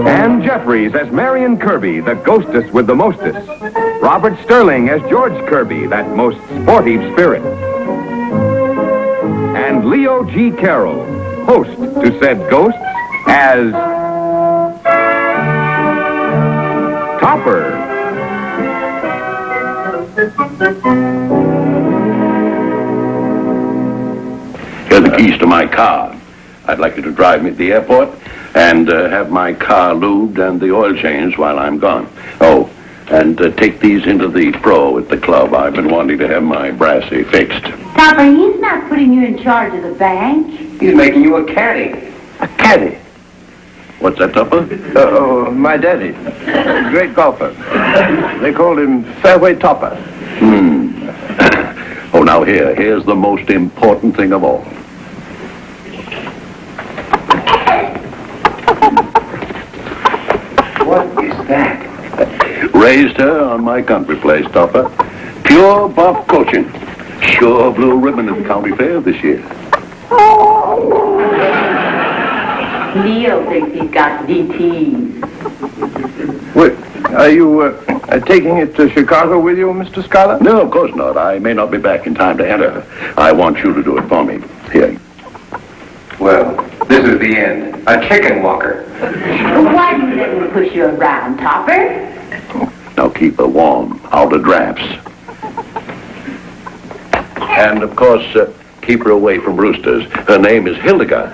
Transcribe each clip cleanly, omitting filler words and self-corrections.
Ann Jeffries as Marion Kirby, the ghostess with the mostest. Robert Sterling as George Kirby, that most sportive spirit. And Leo G. Carroll, host to said ghosts, as Topper. Here are the keys to my car. I'd like you to drive me to the airport and have my car lubed and the oil changed while I'm gone. Oh, and take these into the pro at the club. I've been wanting to have my brassy fixed. Topper, he's not putting you in charge of the bank. He's making you a caddy. A caddy. What's that, Tupper? My daddy. Great golfer. They called him Fairway Topper. Oh, now here's the most important thing of all. What is that? Raised her on my country place, Topper. Pure buff coaching. Sure blue ribbon at the county fair this year. Leo thinks he's got DTs. Wait, are you taking it to Chicago with you, Mr. Scholar? No, of course not. I may not be back in time to enter. I want you to do it for me. Here. Well, this is the end. A chicken walker. Why do you let him push you around, Topper? Now keep her warm, out of drafts. And, of course, keep her away from roosters. Her name is Hildegard.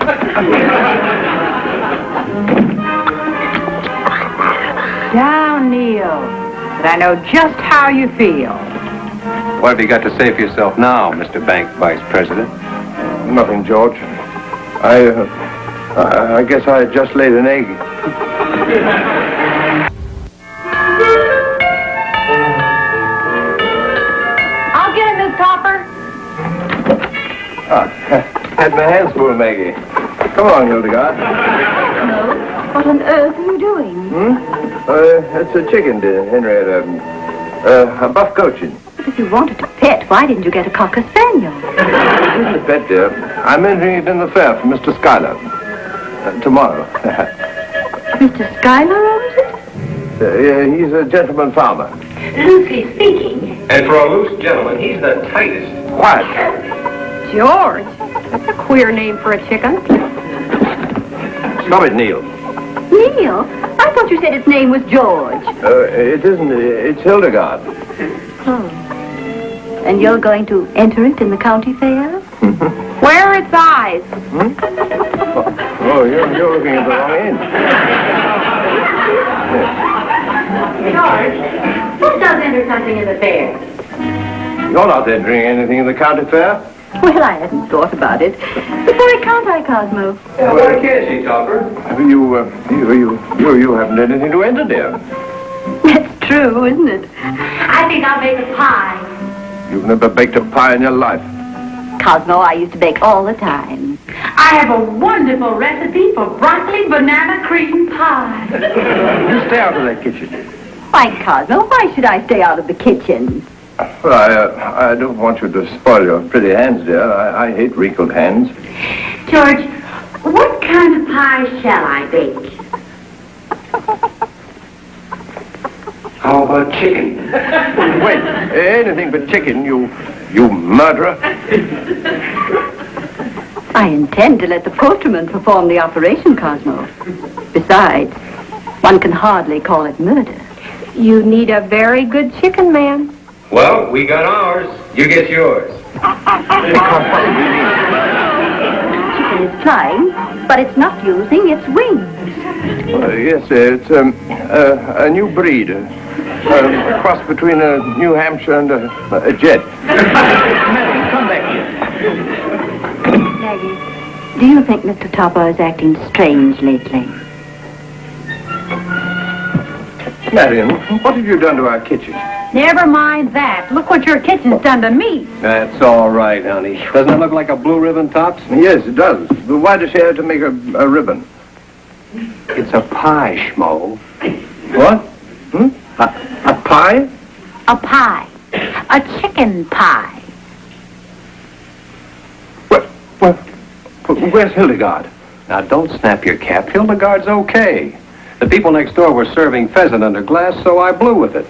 Down, Neil. But I know just how you feel. What have you got to say for yourself now, Mr. Bank Vice President? Nothing, George. I guess I just laid an egg. I'll get it, Miss Topper. Had my hands full, Maggie. Come on, Hildegard. Hello? What on earth are you doing? It's a chicken, dear, Henrietta. A buff coaching. But if you wanted to pet, why didn't you get a Cocker Spaniel? It isn't a pet, dear. I'm entering it in the fair for Mr. Schuyler. Tomorrow. Mr. Schuyler owns it? He's a gentleman farmer. Lucy speaking. And for a loose gentleman, he's the tightest. Quiet. George. That's a queer name for a chicken. Stop it, Neil. Neil? I thought you said its name was George. It isn't. It's Hildegard. Oh. And you're going to enter it in the county fair? Where are its eyes? Oh, you're looking at the wrong end. George, who does enter something in the fair? You're not entering anything in the county fair? Well, I hadn't thought about it. But why can't I, Cosmo? Why can't she, Topper? You haven't anything to enter, dear. That's true, isn't it? I think I'll make a pie. You've never baked a pie in your life. Cosmo, I used to bake all the time. I have a wonderful recipe for broccoli banana cream pie. You stay out of that kitchen. Why, Cosmo, why should I stay out of the kitchen? Well, I don't want you to spoil your pretty hands, dear. I hate wrinkled hands. George, what kind of pie shall I bake? How about chicken? Wait, anything but chicken, you murderer. I intend to let the poultryman perform the operation, Cosmo. Besides, one can hardly call it murder. You need a very good chicken, man. Well, we got ours. You get yours. Chicken is flying, but it's not using its wings. Yes, it's a new breed. A cross between a New Hampshire and a jet. Maggie, come back here. Maggie, do you think Mr. Topper is acting strange lately? Marion, what have you done to our kitchen? Never mind that. Look what your kitchen's done to me. That's all right, honey. Doesn't it look like a blue ribbon, Tops? Yes, it does. But why does she have to make a ribbon? It's a pie, Schmo. What? A pie? A pie. A chicken pie. Where's Hildegard? Now, don't snap your cap. Hildegard's okay. The people next door were serving pheasant under glass, so I blew with it.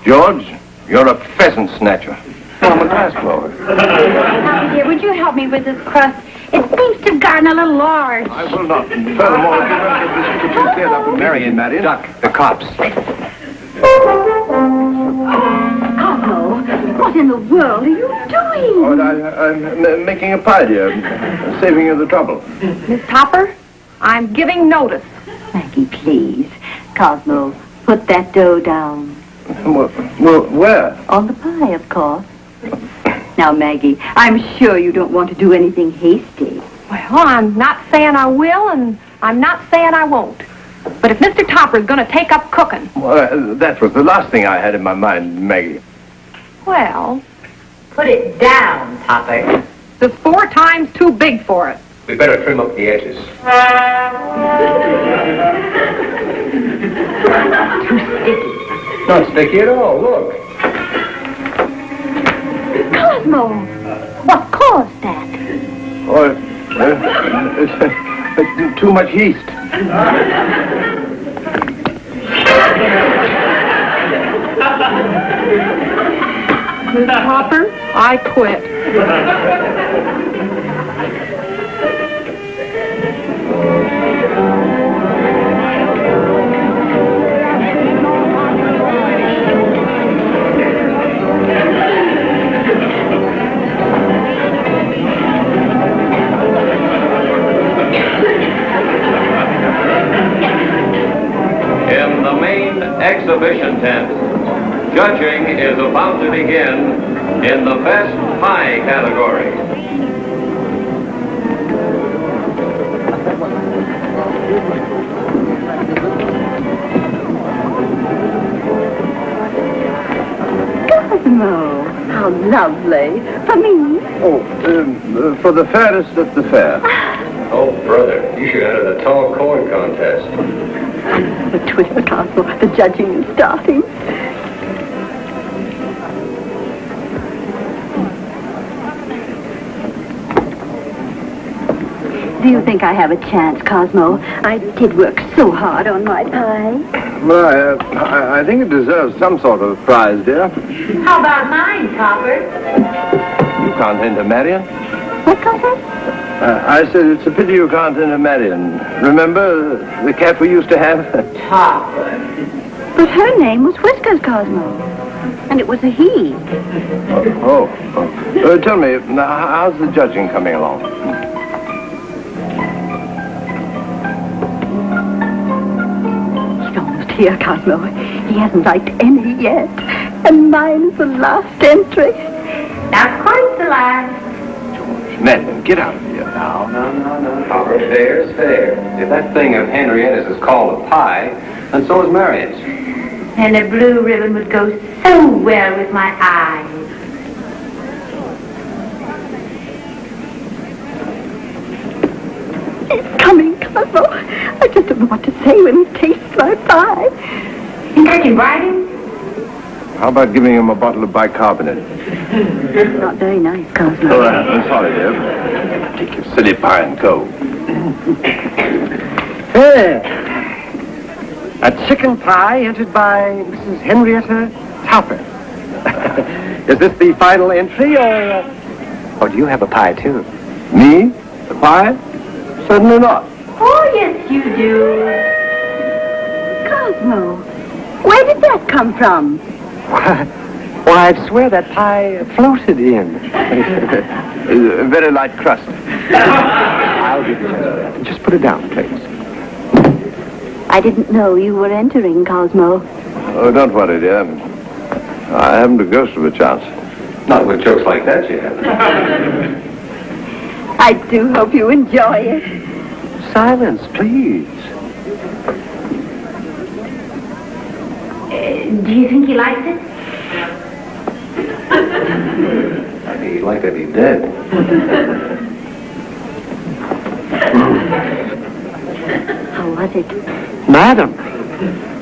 George, you're a pheasant snatcher. Well, I'm a glass blower. Dear, would you help me with this crust? It seems to have gotten a little large. I will not. Furthermore, if you want to get this kitchen cleared up with Marion, Duck, the cops. Cosmo, what in the world are you doing? Oh, I'm making a pie, dear. Saving you the trouble. Miss Topper, I'm giving notice. Maggie, please. Cosmo, put that dough down. Well, where? On the pie, of course. Now, Maggie, I'm sure you don't want to do anything hasty. Well, I'm not saying I will, and I'm not saying I won't. But if Mr. Topper's going to take up cooking, Well, that was the last thing I had in my mind, Maggie. well, Put it down, Topper. it's 4 times too big for it. We better trim up the edges. Too sticky. Not sticky at all, look. Cosmo, what caused that? Oh, too much yeast. Miss Topper, I quit. In the main exhibition tent, judging is about to begin in the best pie category. Cosmo, how lovely. For me? Oh, for the fairest at the fair. Oh, brother, you should enter the tall corn contest. The twist, Cosmo. The judging is starting. Do you think I have a chance, Cosmo? I did work so hard on my pie. Well, I think it deserves some sort of prize, dear. How about mine, Topper? You can't enter Marion. What, Cosmo? I said it's a pity you can't enter Marion. Remember the cat we used to have? Topper. But her name was Whiskers, Cosmo. And it was a he. Tell me, how's the judging coming along? He's almost here, Cosmo. He hasn't liked any yet. And mine is the last entry. Not quite the last. Marion, get out of here. No. Topper, fair's fair. If that thing of Henrietta's is called a pie, then so is Marion's. And a blue ribbon would go so well with my eyes. He's coming, Cosmo. I just don't know what to say when he tastes my pie. Think I can bribe him? How about giving him a bottle of bicarbonate? Not very nice, Cosmo. Oh, I'm sorry, dear. Take your silly pie and go. Hey, a chicken pie entered by Mrs. Henrietta Topper. Is this the final entry, or... Oh, do you have a pie, too? Me? The pie? Certainly not. Oh, yes, you do. Cosmo, where did that come from? Well, I'd swear that pie floated in. Very light crust. I'll give you that. Just put it down, please. I didn't know you were entering, Cosmo. Oh, don't worry, dear. I haven't a ghost of a chance. Not with jokes like that, you have. I do hope you enjoy it. Silence, please. Do you think he likes it? I'd be like to be dead. How was it? Madam,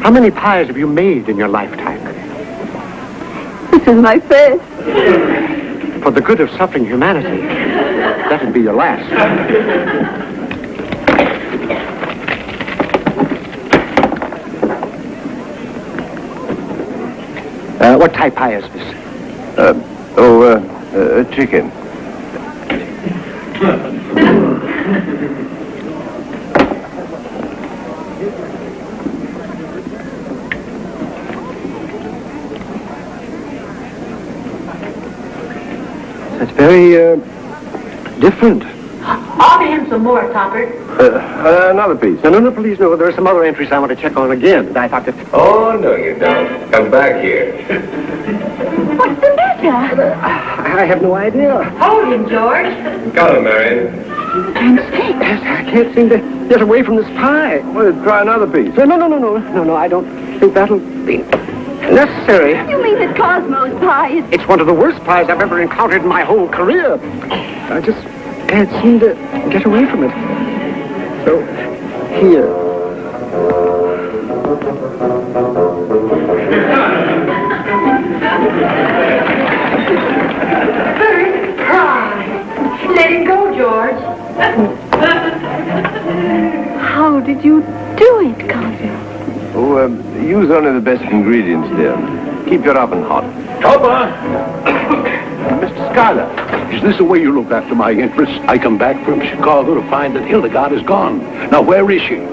how many pies have you made in your lifetime? This is my first. For the good of suffering humanity, that'd be your last. What type pie is this? Chicken. That's very, different. Offer him some more, Topper. Another piece. No, please, no. There are some other entries I want to check on again. And I thought that... Oh, no, you don't. Come back here. What's the matter? I have no idea. Hold him, George. Got him, Marion. I can't seem to get away from this pie. Well, try another piece. No, I don't think that'll be necessary. You mean that Cosmo's pie is... It's one of the worst pies I've ever encountered in my whole career. I just can't seem to get away from it. So, here. First prize. Let him go, George. How did you do it, Cosmo? Oh, use only the best ingredients, dear. Keep your oven hot. Topper! Mr. Schuyler. Is this the way you look after my interests? I come back from Chicago to find that Hildegard is gone. Now, where is she?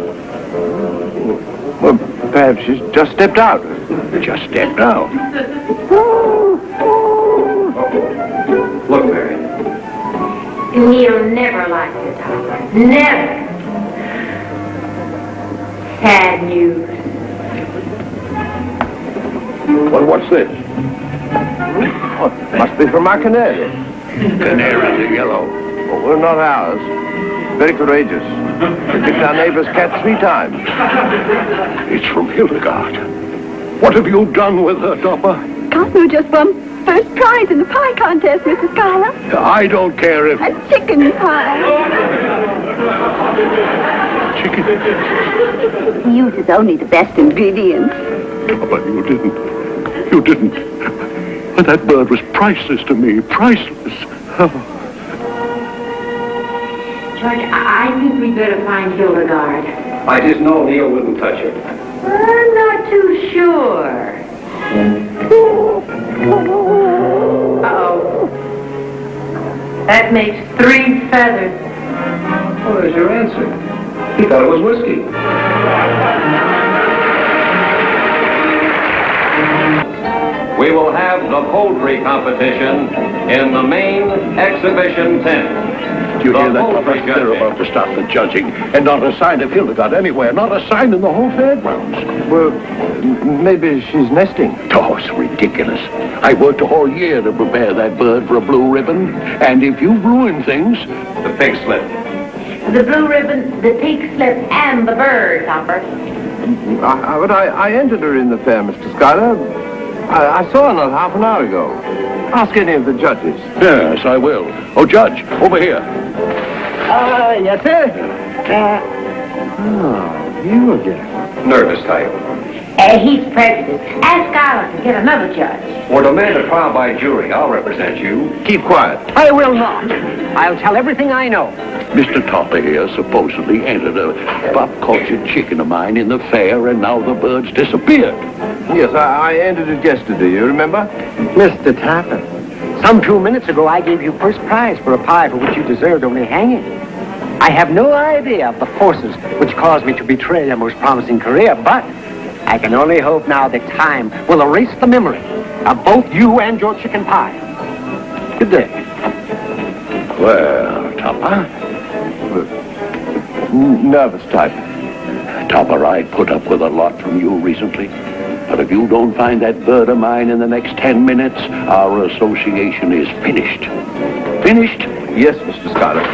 Well, perhaps she's just stepped out. Just stepped out. Look, Marion. He'll never like you, Topper. Never. Sad news. Well, what's this? Oh, must be from our canary. Canaries are yellow. Oh, well, not ours. Very courageous. They picked our neighbor's cat 3 times. It's from Hildegard. What have you done with her, Topper? Cosmo just won first prize in the pie contest, Mrs. Schuyler. I don't care if... A chicken pie. Chicken. He uses only the best ingredients. But you didn't. You didn't. But that bird was priceless to me. Priceless. Oh. George, I think we'd better find Hildegard. I just know Neil wouldn't touch her. I'm not too sure. Uh-oh. That makes 3 feathers. Oh, there's your answer. He thought it was whiskey. We will have the poultry competition in the main exhibition tent. Do you hear that, poultry Topper? They're judging. about to start the judging, and not a sign of Hildegard anywhere. Not a sign in the whole fairgrounds. Well, maybe she's nesting. Oh, it's ridiculous. I worked a whole year to prepare that bird for a blue ribbon, and if you've ruined things... The pink slip. The blue ribbon, the pink slip, and the bird, Topper. But I entered her in the fair, Mr. Schuyler. I saw her not half an hour ago. Ask any of the judges. Yes, I will. Oh, Judge, over here. Yes, sir. You again. Nervous type. He's prejudiced. Ask Schuyler to get another judge. Or demand a trial by jury. I'll represent you. Keep quiet. I will not. I'll tell everything I know. Mr. Topper here supposedly entered a pop-cultured chicken of mine in the fair, and now the bird's disappeared. Yes, I entered it yesterday, you remember? Mr. Tapper, some 2 minutes ago I gave you first prize for a pie for which you deserved only hanging. I have no idea of the forces which caused me to betray a most promising career, but I can only hope now that time will erase the memory of both you and your chicken pie. Good day. Well, Topper? Nervous type. Topper, I put up with a lot from you recently. But if you don't find that bird of mine in the next 10 minutes, our association is finished. Finished? Yes, Mr. Schuyler.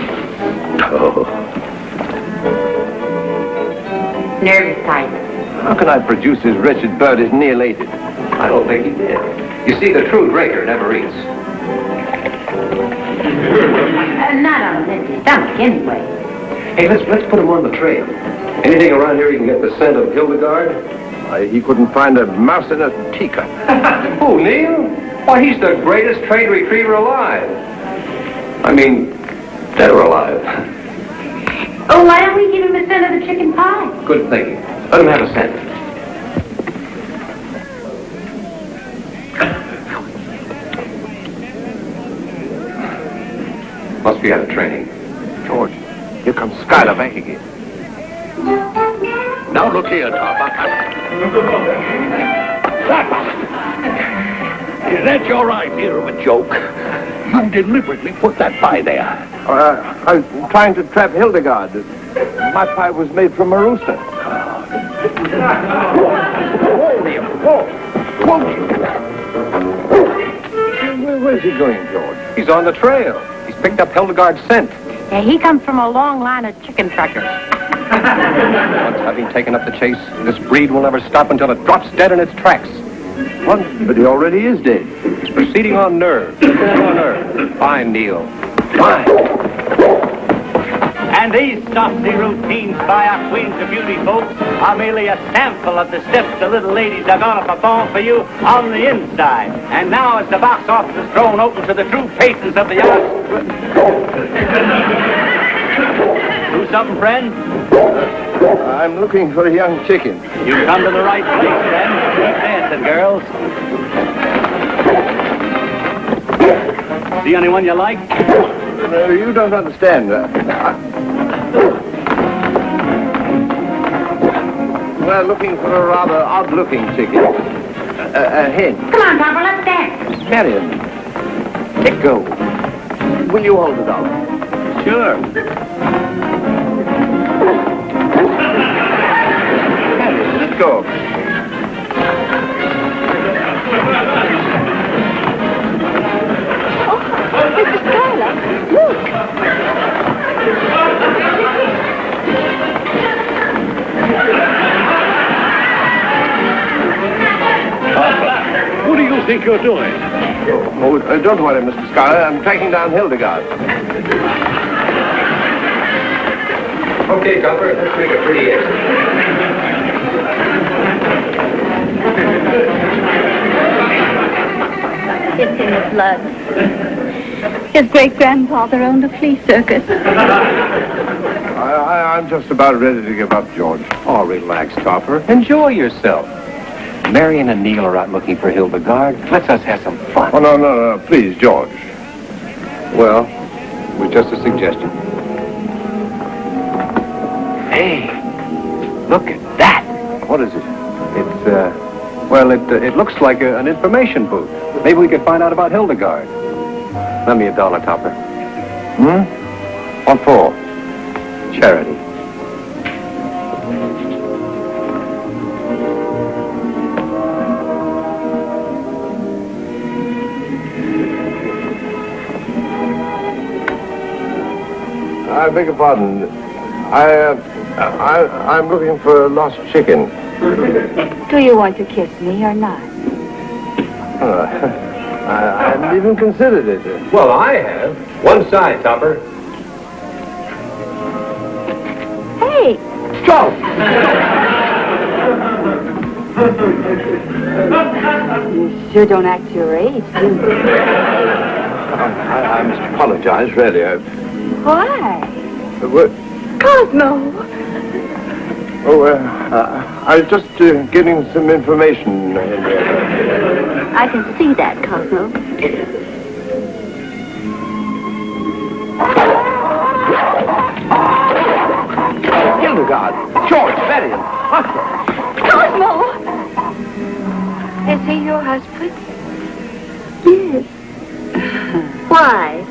Oh. Nervous type. How can I produce this wretched bird is near elated? I don't think he did. You see, the true drinker never eats. Not on an empty stomach, anyway. Hey, let's put him on the trail. Anything around here you can get the scent of Hildegard? He couldn't find a mouse in a teacup. Who, Neil? Why, he's the greatest trade retriever alive. I mean, dead or alive. Oh, why don't we give him a scent of the chicken pie? Good thinking. Let him have a scent. Must be out of training. George, here comes Skylar back again. Now look here, Topper. Is that your idea of a joke? You deliberately put that pie there. I was trying to trap Hildegard. My pie was made from a rooster. Whoa, there, whoa. Where's he going, George? He's on the trail. He's picked up Hildegard's scent. Yeah, he comes from a long line of chicken truckers. Once having taken up the chase, this breed will never stop until it drops dead in its tracks. What? But he already is dead. It's proceeding on nerve. Pure nerve. Fine, Neil. Fine. And these saucy routines by our queens of beauty, folks, are merely a sample of the steps the little ladies are going to perform for you on the inside. And now, as the box office is thrown open to the true patrons of the arts... Do something, friend? I'm looking for a young chicken. You've come to the right place, friend. Keep dancing, girls. See anyone you like? You don't understand. We're looking for a rather odd-looking chicken. A hen. Come on, Topper, let's dance. Marion, let go. Will you hold it up? Sure. Marion, let go. Mr. Skylar, look. What do you think you're doing? Oh, don't worry, Mr. Schuyler. I'm tracking down Hildegard. Okay, Topper, let's make a pretty exit. It's in the blood. His great-grandfather owned a flea circus. I'm just about ready to give up, George. Oh, relax, Topper. Enjoy yourself. Marion and Neil are out looking for Hildegard. Let's us have some fun. Oh, no, please, George. Well, it was just a suggestion. Hey, look at that. What is it? It looks like an information booth. Maybe we could find out about Hildegard. Lend me $1, Topper. What for? Charity. I beg your pardon. I'm looking for a lost chicken. Do you want to kiss me or not? I hadn't even considered it. Well, I have. One side, Topper. Hey! Stop! You sure don't act your age, do you? I must apologize, really. Why? What? Cosmo! I was just getting some information, Henrietta. I can see that, Cosmo. Hildegard, George, Marion, Oscar. Cosmo! Is he your husband? Yes. Why?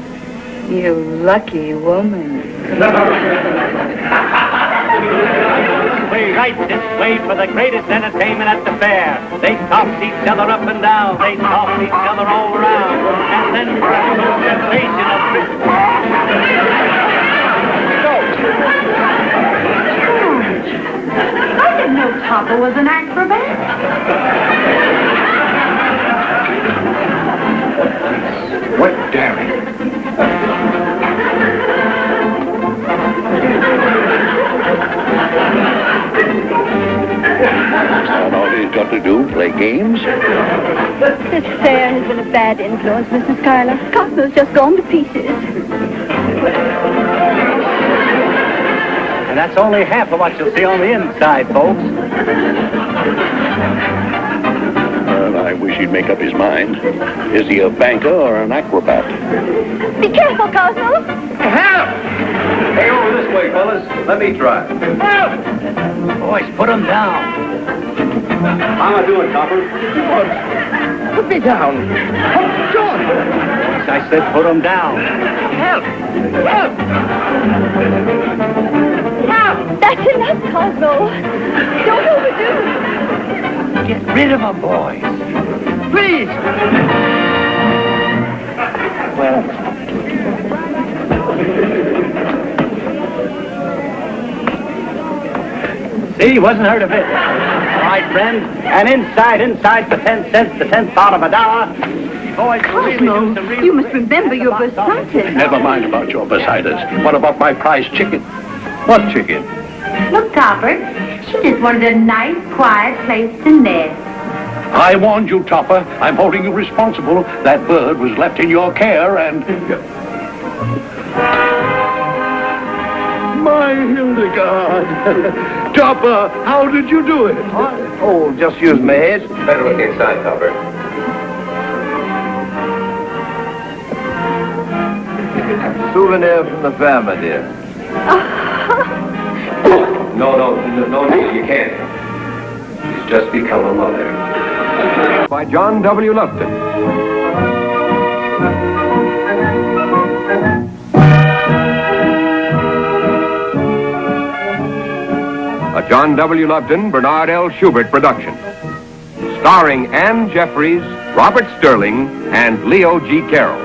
You lucky woman. Way right this way for the greatest entertainment at the fair. They toss each other up and down. They toss each other all around. And then for a true sensation of... I didn't know Topper was an acrobat. What daring? That's all he's got to do, play games? This fair has been a bad influence, Mrs. Schuyler. Cosmo's just gone to pieces. And that's only half of what you'll see on the inside, folks. Well, I wish he'd make up his mind. Is he a banker or an acrobat? Be careful, Cosmo. Help! Hey, over this way, fellas. Let me try. Help! Boys, put him down. How am I doing, Topper? George, put me down. Oh, George! Boys, I said put him down. Help! Help! Help! That's enough, Cosmo. Don't overdo. Get rid of him, boys. Please! See, wasn't hurt a bit. All right, friend. And inside for 10 cents, the 10th part of a dollar. Boys, Cosmo, you must remember your Versailles. Never mind about your Versailles. What about my prize chicken? What chicken? Look, Topper, she just wanted a nice, quiet place to nest. I warned you, Topper. I'm holding you responsible. That bird was left in your care and... My Hildegard. Topper, how did you do it? Oh, just use my head. Better look inside, Topper. Souvenir from the family, dear. No, Neil, you can't. She's just become a mother. By John W. Lupton. A John W. Lupton, Bernard L. Schubert production. Starring Anne Jeffries, Robert Sterling, and Leo G. Carroll.